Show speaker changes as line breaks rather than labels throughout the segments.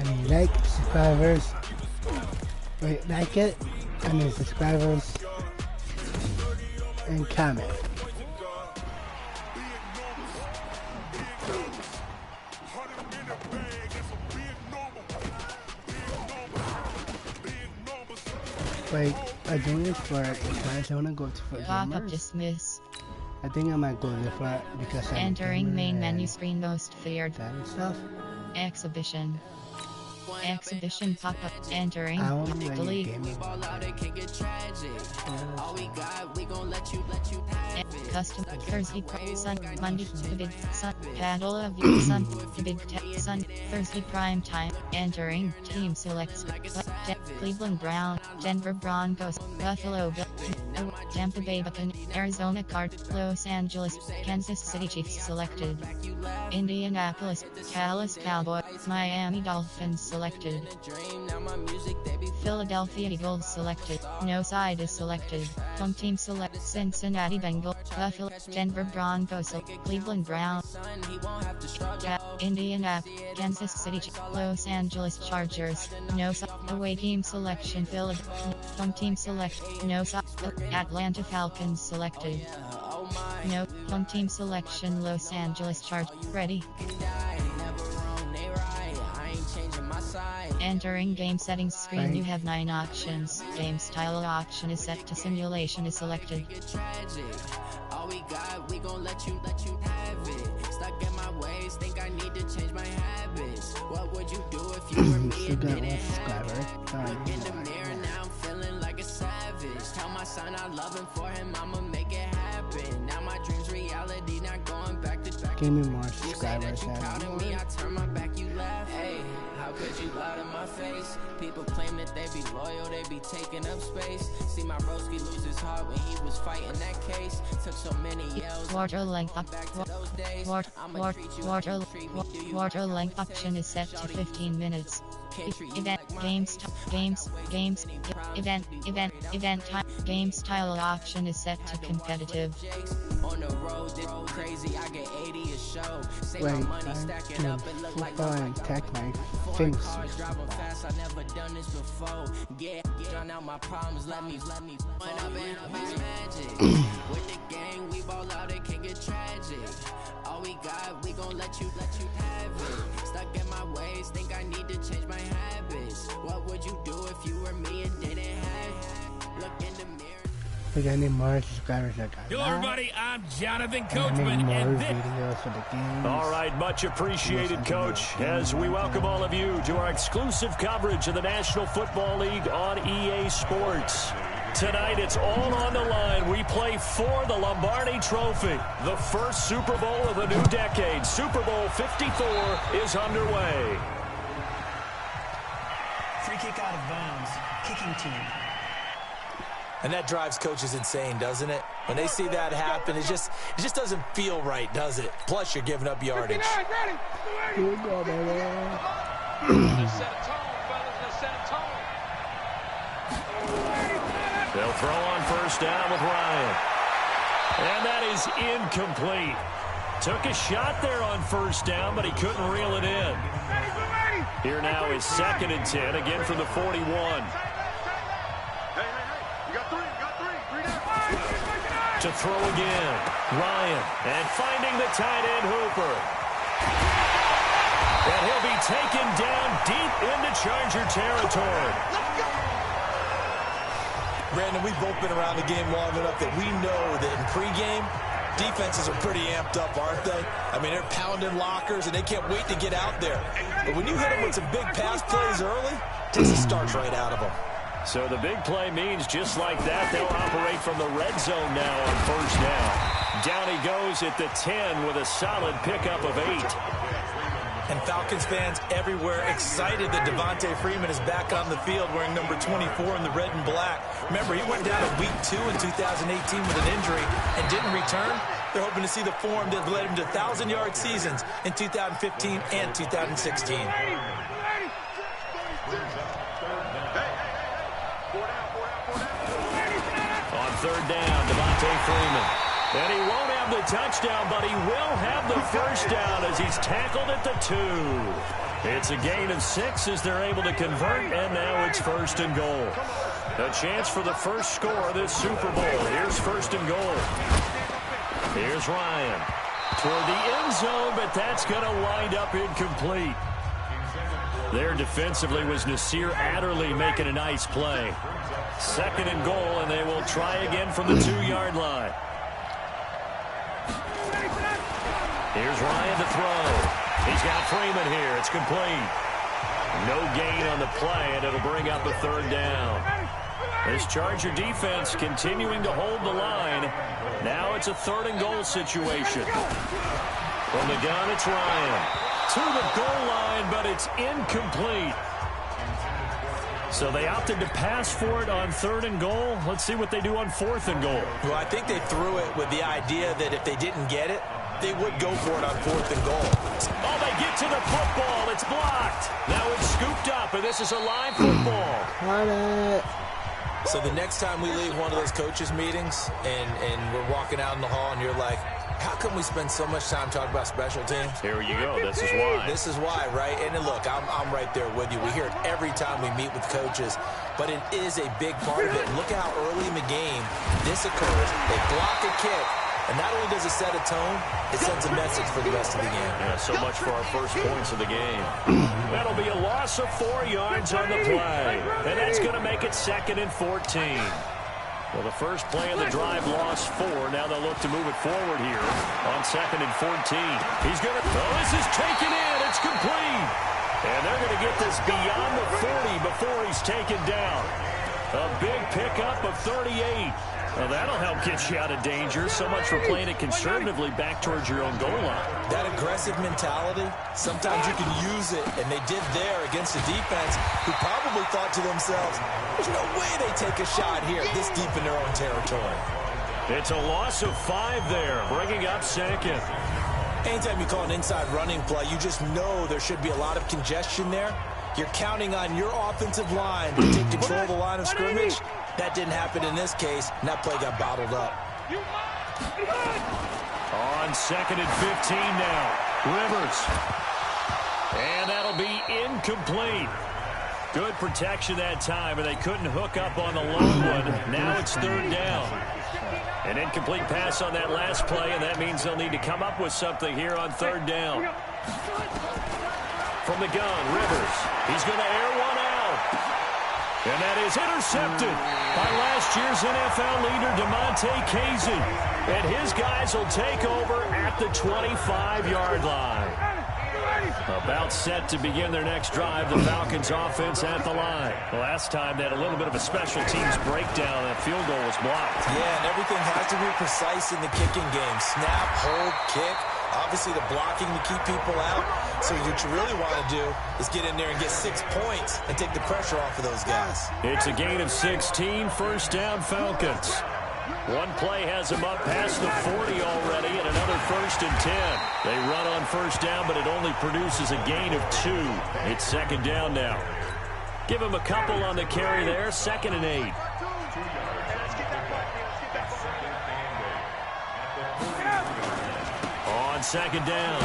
And like, subscribers, wait, like it, and then subscribers, and comment. Wait, I think it's for guys. I wanna go to for
Pop-up dismiss.
I think I might go different because I'm
entering main menu screen most feared.
that and stuff.
Exhibition. Exhibition pop-up. Entering. Delete. Custom Thursday Sun Monday Big Sun Paddle of the Sun Big Sun Thursday prime time. Entering team selects Cleveland Brown, Denver Broncos, Buffalo Bills, Tampa Bay Buccaneers, Arizona Cardinals, Los Angeles, Kansas City Chiefs selected. Indianapolis, Dallas Cowboys, Miami Dolphins selected. Philadelphia Eagles selected. No side is selected. Home team select Cincinnati Bengals, Buffalo, Denver Broncos, Cleveland Browns, Indianapolis, Kansas City Chiefs, Los Angeles Chargers. No side. Away team selection Philadelphia. Home team select. No side. Atlanta Falcons selected. No. Home team selection Los Angeles Chargers. Ready. Entering game settings screen, you have 9 options. Game style option is set to simulation is selected. All we got, we gon' let you have it. Stuck in my ways, think I need to change my habits. What would you do if you were me and didn't have it? Look in the mirror now, I'm feeling like a savage. Tell my son I love him, for him I'ma make it happen. Now my dreams reality, not going back to back.
Give me more subscribers.
You proud of me, I turn my back, you laugh. Hey, how could you lie to my face? People claim that they be loyal, they be taking up space. See my broski lose his heart when he was fighting that case. Took so many yells. Water length water length option is set to 15 minutes. Event game style option is set to competitive. On the road, crazy, I get 80 a show. Say my money stacking up and look like
and tech my things.
Driving fast, I never done this before. Get drown out my problems, let me when I've been magic. With the gang, we ball out, it can get tragic. All we got, we gon' let you have it. Stuck in my ways, think I need to change my habits. What would you do if you were me and didn't have it? Look in the mirror.
We got any more subscribers that got
Hello, everybody. I'm Jonathan
I
Coachman.
need more
And this
videos for the games.
All right, much appreciated, Coach, as we welcome all of you to our exclusive coverage of the National Football League on EA Sports. Tonight, it's all on the line. We play for the Lombardi Trophy, the first Super Bowl of the new decade. Super Bowl 54 is underway.
Free kick out of bounds. Kicking team.
And that drives coaches insane, doesn't it? When they see that happen, it just doesn't feel right, does it? Plus, you're giving up yardage.
Here we go, baby.
They'll throw on first down with Ryan. And that is incomplete. Took a shot there on first down, but he couldn't reel it in. Here now is 2nd and 10, again from the 41. To throw again, Ryan, and finding the tight end Hooper. And he'll be taken down deep into Charger territory.
Brandon, we've both been around the game long enough that we know that in pregame, defenses are pretty amped up, aren't they? I mean, they're pounding lockers, and they can't wait to get out there. But when you hit them with some big pass plays early, it takes the starch right out of them.
So the big play means just like that, they'll operate from the red zone now on first down. Down he goes at the 10 with a solid pickup of 8.
And Falcons fans everywhere excited that Devontae Freeman is back on the field wearing number 24 in the red and black. Remember, he went down in week 2 in 2018 with an injury and didn't return. They're hoping to see the form that led him to 1,000-yard seasons in 2015 and 2016.
On third down, Devontae Freeman. And he won't have the touchdown, but he will have the first down as he's tackled at the 2. It's a gain of 6 as they're able to convert, and now it's 1st and goal. A chance for the first score of this Super Bowl. Here's 1st and goal. Here's Ryan toward the end zone, but that's going to wind up incomplete. There defensively was Nasir Adderley making a nice play. 2nd and goal, and they will try again from the 2-yard line. Here's Ryan to throw. He's got Freeman here. It's complete. No gain on the play, and it'll bring up a 3rd down. This Charger defense continuing to hold the line. Now it's a 3rd and goal situation. From the gun, it's Ryan. To the goal line, but it's incomplete. So they opted to pass for it on 3rd and goal. Let's see what they do on 4th and goal.
Well, I think they threw it with the idea that if they didn't get it, they would go for it on 4th and goal.
Oh, they get to the football. It's blocked. Now it's scooped up, and this is a live football.
So the next time we leave one of those coaches' meetings and we're walking out in the hall and you're like, how come we spend so much time talking about special teams?
Here you go. This is why.
This is why, right? And look, I'm right there with you. We hear it every time we meet with coaches, but it is a big part of it. Look at how early in the game this occurs. They block a kick. And not only does it set a tone, it sends a message for the rest of the game.
Yeah, so much for our first points of the game. That'll be a loss of 4 yards on the play. And that's going to make it 2nd and 14. Well, the first play of the drive lost 4. Now they'll look to move it forward here on 2nd and 14. He's going to... Oh, this is taken in. It's complete. And they're going to get this beyond the 40 before he's taken down. A big pickup of 38. Well, that'll help get you out of danger. So much for playing it conservatively back towards your own goal line.
That aggressive mentality, sometimes you can use it, and they did there against a defense who probably thought to themselves, there's no way they take a shot here this deep in their own territory.
It's a loss of 5 there, bringing up 2nd.
Anytime you call an inside running play, you just know there should be a lot of congestion there. You're counting on your offensive line to take control of the line of scrimmage. That didn't happen in this case, and that play got bottled up.
On 2nd and 15 now, Rivers. And that'll be incomplete. Good protection that time, and they couldn't hook up on the long one. Now it's 3rd down. An incomplete pass on that last play, and that means they'll need to come up with something here on 3rd down. From the gun, Rivers. He's going to air one out. And that is intercepted by last year's NFL leader, DeMonte Casey. And his guys will take over at the 25-yard line. About set to begin their next drive, the Falcons offense at the line. Last time they had a little bit of a special teams breakdown. That field goal was blocked.
Yeah, and everything has to be precise in the kicking game. Snap, hold, kick. Obviously the blocking to keep people out. So what you really want to do is get in there and get 6 points and take the pressure off of those guys.
It's a gain of 16, 1st down Falcons. One play has them up past the 40 already, and another 1st and 10. They run on 1st down, but it only produces a gain of 2. It's 2nd down now. Give them a couple on the carry there, 2nd and 8. On 2nd down,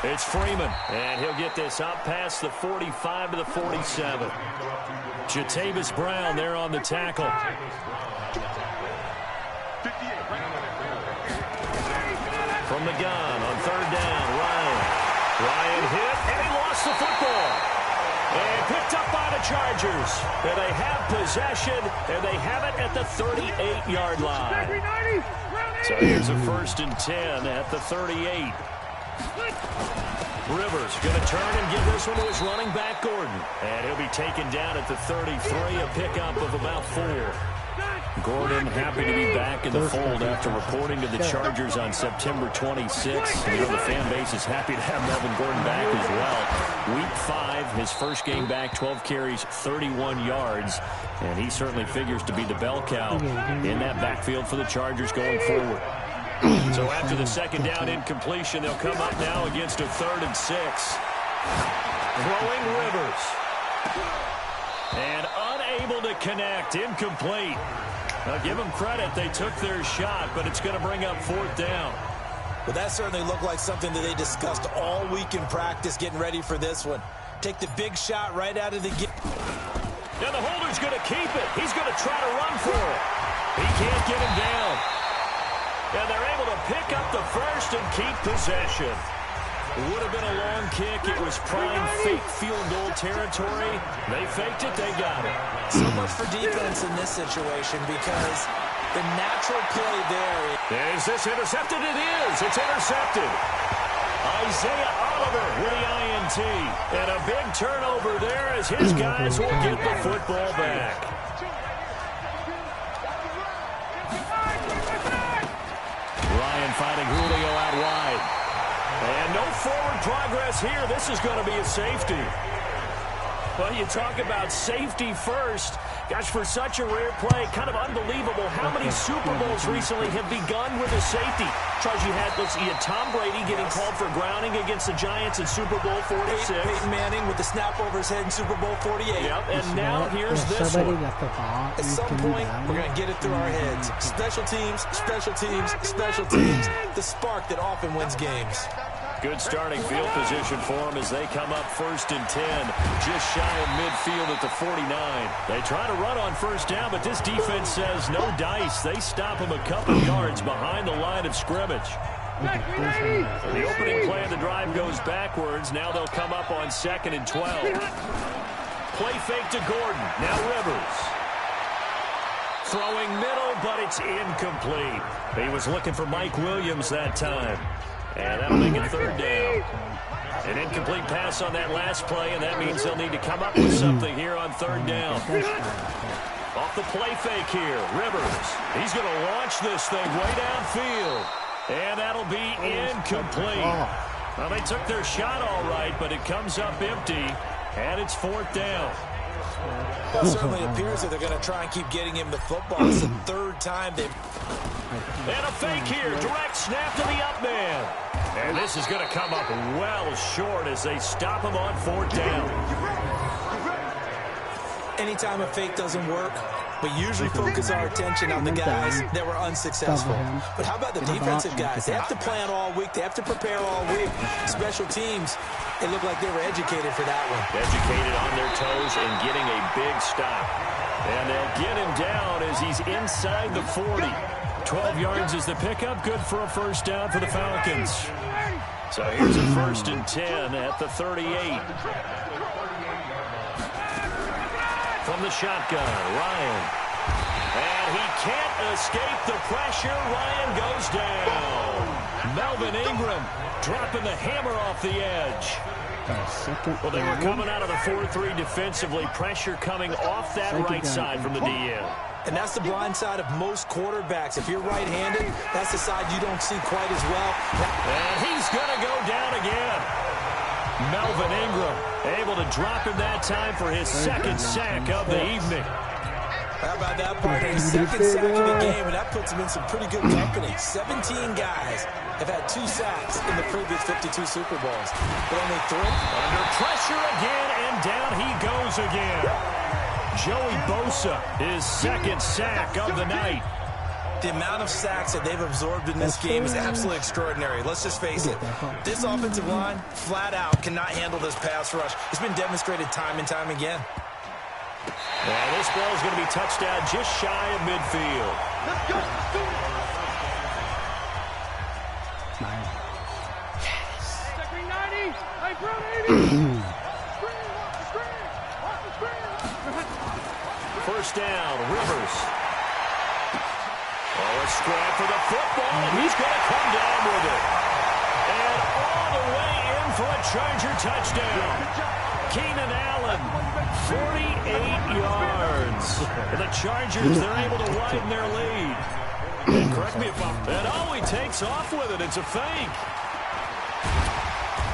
it's Freeman, and he'll get this up past the 45 to the 47. Jatavis Brown there on the tackle. From the gun on 3rd down, Ryan. Ryan hit, and he lost the football. And picked up by the Chargers. And they have possession, and they have it at the 38-yard line. So here's a 1st and 10 at the 38. Rivers going to turn and give this one to his running back, Gordon. And he'll be taken down at the 33, a pickup of about 4. Gordon happy to be back in the fold after reporting to the Chargers on September 26th. You know, the fan base is happy to have Melvin Gordon back as well. Week 5, his first game back, 12 carries, 31 yards. And he certainly figures to be the bell cow in that backfield for the Chargers going forward. So after the 2nd down incompletion, they'll come up now against a 3rd and 6. Throwing Rivers. And unable to connect, incomplete. Now, give them credit. They took their shot, but it's going to bring up 4th down.
Well, that certainly looked like something that they discussed all week in practice getting ready for this one. Take the big shot right out of the game.
And the holder's going to keep it. He's going to try to run for it. He can't get him down. And they're able to pick up the first and keep possession. Would have been a long kick. It was prime fake field goal territory. They faked it. They got it.
So much for defense in this situation because the natural play there.
Is this intercepted? It is. It's intercepted. Isaiah Oliver with the INT. And a big turnover there as his guys will get the football back. Ryan finding Julio out wide. And no forward progress here. This is going to be a safety. Well, you talk about safety first. Gosh, for such a rare play, kind of unbelievable how many Super Bowls recently have begun with a safety. Charles, you had Tom Brady getting called for grounding against the Giants in Super Bowl 46.
Peyton Manning with the snap over his head in Super Bowl 48.
Yep, and now here's this one.
At some point, we're going to get it through our heads. Special teams, special teams, special teams. The spark that often wins games.
Good starting field position for them as they come up 1st and 10, just shy of midfield at the 49. They try to run on first down, but this defense says no dice. They stop them a couple yards behind the line of scrimmage. The opening play of the drive goes backwards. Now they'll come up on 2nd and 12. Play fake to Gordon. Now Rivers. Throwing middle, but it's incomplete. He was looking for Mike Williams that time. And that'll make it 3rd down. An incomplete pass on that last play, and that means they'll need to come up with something here on 3rd down. Off the play fake here, Rivers. He's going to launch this thing way downfield. And that'll be incomplete. Well, they took their shot all right, but it comes up empty, and it's 4th down.
Well, it certainly appears that they're going to try and keep getting him the football. It's the 3rd time they've...
And a fake here, direct snap to the up man. And this is going to come up well short as they stop him on 4th down.
Anytime a fake doesn't work, we usually focus our attention on the guys that were unsuccessful. But how about the defensive guys? They have to plan all week. They have to prepare all week. Special teams, it looked like they were educated for that one.
Educated on their toes and getting a big stop. And they'll get him down as he's inside the 40. 12 yards is the pickup. Good for a 1st down for the Falcons. So here's a 1st and 10 at the 38. From the shotgun, Ryan. And he can't escape the pressure. Ryan goes down. Melvin Ingram dropping the hammer off the edge. Well, they were coming out of the 4-3 defensively. Pressure coming off that right side from the DN.
And that's the blind side of most quarterbacks. If you're right-handed, that's the side you don't see quite as well.
And he's going to go down again. Melvin Ingram able to drop him that time for his 2nd sack of the evening.
How about that part? His 2nd sack of the game, and that puts him in some pretty good company. 17 guys have had 2 sacks in the previous 52 Super Bowls, but only 3.
Under pressure again, and down he goes again. Joey Bosa, his 2nd sack of the night.
The amount of sacks that they've absorbed in this game is absolutely extraordinary. Let's just face it. This offensive line, flat out, cannot handle this pass rush. It's been demonstrated time and time again.
And this ball is going to be touched down just shy of midfield.
Let's go. Second 90. Hey, bro, 80.
1st down, Rivers. Oh, a scrap for the football, and he's going to come down with it. And all the way in for a Charger touchdown. Keenan Allen, 48 yards. And the Chargers, they're able to widen their lead. And correct me if I'm... And oh, he takes off with it. It's a fake.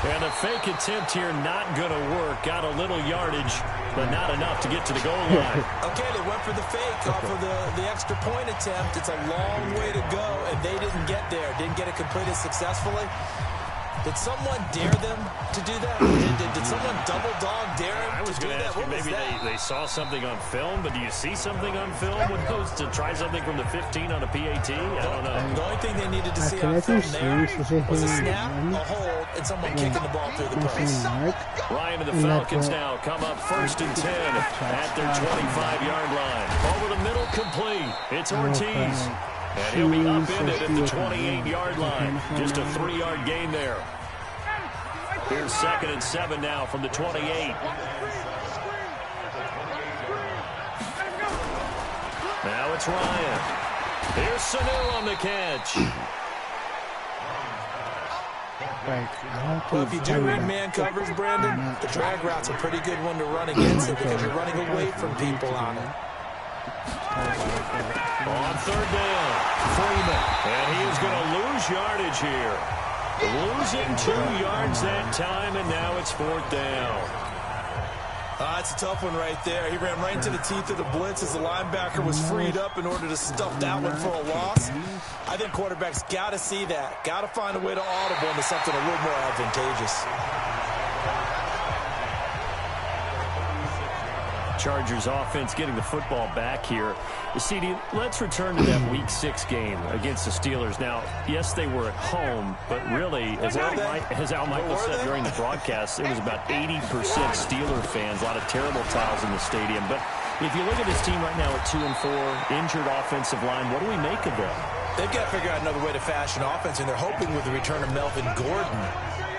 And the fake attempt here not going to work. Got a little yardage, but not enough to get to the goal line.
Okay, they went for the fake off of the extra point attempt. It's a long way to go, and they didn't get there. Didn't get it completed successfully. Did someone dare them to do that? Did someone double dog dare him?
I was going to ask you, maybe they saw something on film, but do you see something on film with those to try something from the 15 on a PAT? I don't know.
The only thing they needed to see on film there was a snap, a hold, and someone kicking the ball through the press.
Ryan and the Falcons now come up 1st and 10 at their 25-yard line. Over the middle, complete. It's Ortiz. And he'll be upended at the 28-yard line. Just a 3-yard gain there. Here's 2nd and 7 now from the 28. Now it's Ryan. Here's Sanu on the catch.
Well, if you do read man coverage, Brandon, the drag route's a pretty good one to run against it because you're running away from people on it.
On 3rd down, Freeman. And he is going to lose yardage here. Losing 2 yards that time, and now it's 4th down.
That's a tough one right there. He ran right into the teeth of the blitz as the linebacker was freed up in order to stuff that one for a loss. I think quarterbacks got to see that. Got to find a way to audible into something a little more advantageous.
Chargers offense getting the football back here. CD, let's return to that Week 6 game against the Steelers. Now, yes, they were at home, but really, as Al Michael said during the broadcast, it was about 80% Steeler fans, a lot of terrible towels in the stadium. But if you look at this team right now at 2-4, injured offensive line, what do we make of them?
They've got to figure out another way to fashion offense, and they're hoping with the return of Melvin Gordon,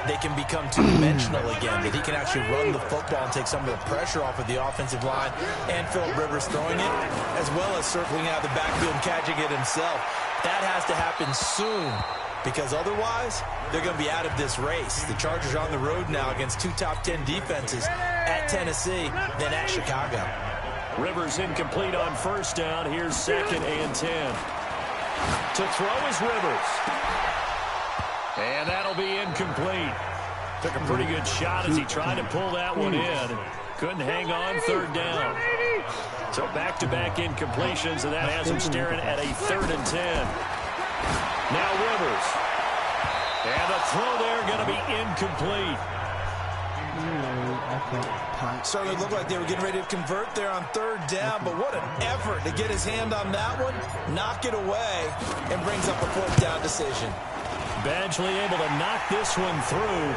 they can become two-dimensional again, that he can actually run the football and take some of the pressure off of the offensive line, and Phillip Rivers throwing it, as well as circling out the backfield and catching it himself. That has to happen soon, because otherwise, they're going to be out of this race. The Chargers are on the road now against 2 top 10 defenses at Tennessee, then at Chicago.
Rivers incomplete on 1st down. Here's 2nd and 10. To throw is Rivers. And that'll be incomplete. Took a pretty good shot as he tried to pull that one in. Couldn't hang on 3rd down. So back-to-back incompletions, and that has him staring at a 3rd and 10. Now Rivers. And the throw there going to be incomplete.
Certainly looked like they were getting ready to convert there on 3rd down, but what an effort to get his hand on that one, knock it away, and brings up a 4th down decision.
Badgley able to knock this one through,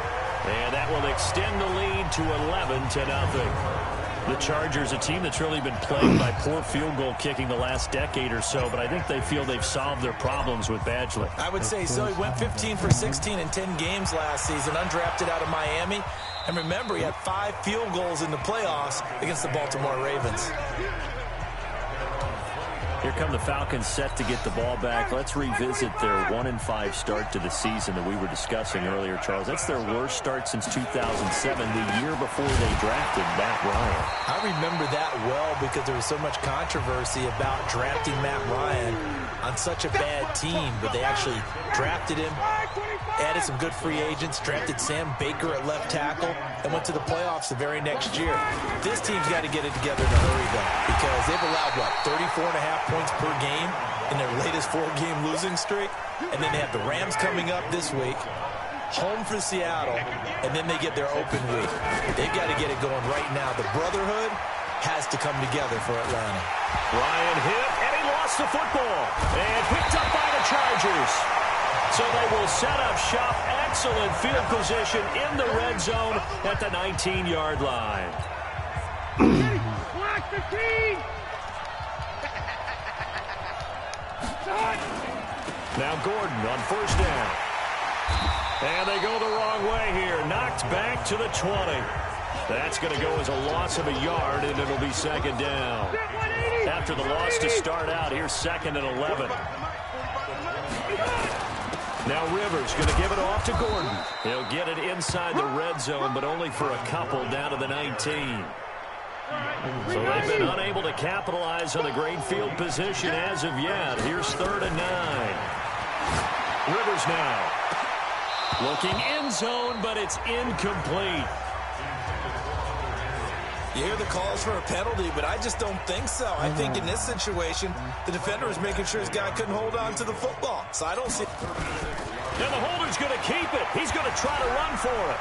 and that will extend the lead to 11-0. The Chargers, a team that's really been plagued by poor field goal kicking the last decade or so, but I think they feel they've solved their problems with Badgley.
I would say so. He went 15 for 16 in 10 games last season, undrafted out of Miami. And remember, he had 5 field goals in the playoffs against the Baltimore Ravens.
Here come the Falcons set to get the ball back. Let's revisit their 1-5 start to the season that we were discussing earlier, Charles. That's their worst start since 2007, the year before they drafted Matt Ryan.
I remember that well because there was so much controversy about drafting Matt Ryan on such a bad team, but they actually drafted him, added some good free agents, drafted Sam Baker at left tackle, and went to the playoffs the very next year. This team's got to get it together in a hurry, though, because they've allowed, 34.5 points per game in their latest 4-game losing streak, and then they have the Rams coming up this week, home for Seattle, and then they get their open week. They've got to get it going right now. The brotherhood has to come together for Atlanta.
Ryan hit, and he lost the football, and picked up by the Chargers. So they will set up shop. Excellent field position in the red zone at the 19-yard line.
Block the team!
Now Gordon on 1st down. And they go the wrong way here. Knocked back to the 20. That's going to go as a loss of a yard, and it'll be 2nd down. After the loss to start out, here's 2nd and 11. Now Rivers going to give it off to Gordon. He'll get it inside the red zone, but only for a couple down to the 19. So they've been unable to capitalize on the great field position as of yet. Here's 3rd and 9. Rivers now. Looking end zone, but it's incomplete.
You hear the calls for a penalty, but I just don't think so. I think in this situation, the defender was making sure his guy couldn't hold on to the football. So I don't see...
And the holder's going to keep it. He's going to try to run for it.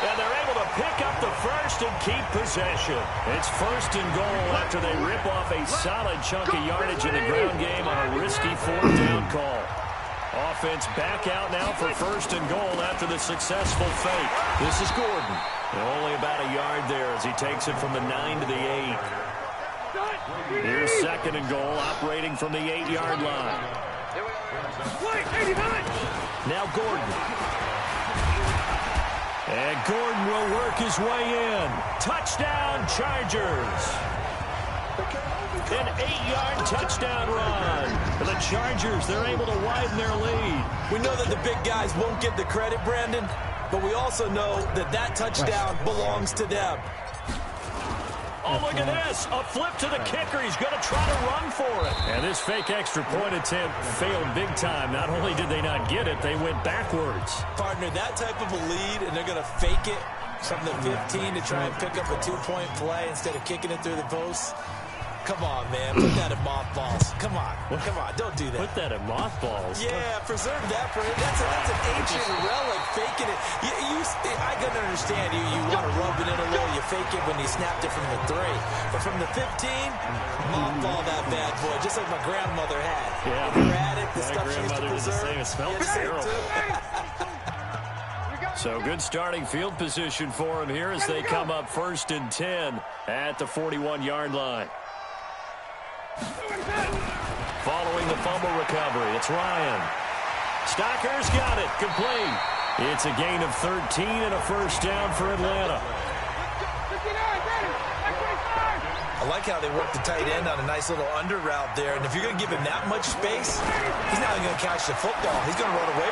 And they're able to pick up the first and keep possession. It's 1st and goal after they rip off a solid chunk of yardage in the ground game on a risky 4th down call. Offense back out now for 1st and goal after the successful fake. This is Gordon. And only about a yard there as he takes it from the 9 to the 8. Here's 2nd and goal, operating from the 8-yard line. Now Gordon. And Gordon will work his way in. Touchdown, Chargers. An 8-yard touchdown run. For the Chargers, they're able to widen their lead.
We know that the big guys won't get the credit, Brandon, but we also know that that touchdown belongs to them.
Oh, look at this. A flip to the kicker. He's going to try to run for it. And this fake extra point attempt failed big time. Not only did they not get it, they went backwards.
Partner, that type of a lead, and they're going to fake it from the 15 to try and pick up a 2-point play instead of kicking it through the post. Come on, man. Put that in mothballs. Come on. Come on. Don't do that.
Put that in mothballs?
Yeah, preserve that for him. That's an ancient relic, faking it. I can understand you want to rub it in a little. You fake it when you snapped it from the 3. But from the 15, mothball that bad boy, just like my grandmother had.
Yeah.
When you're at it, the stuff she used to
Did the
preserve.
same. It smelled terrible. So good starting field position for him here as they come up 1st and 10 at the 41-yard line. Following the fumble recovery, it's Ryan. Stocker's got it, complete. It's a gain of 13 and a 1st down for Atlanta.
I like how they work the tight end on a nice little under route there. And if you're going to give him that much space, he's not even going to catch the football. He's going to run away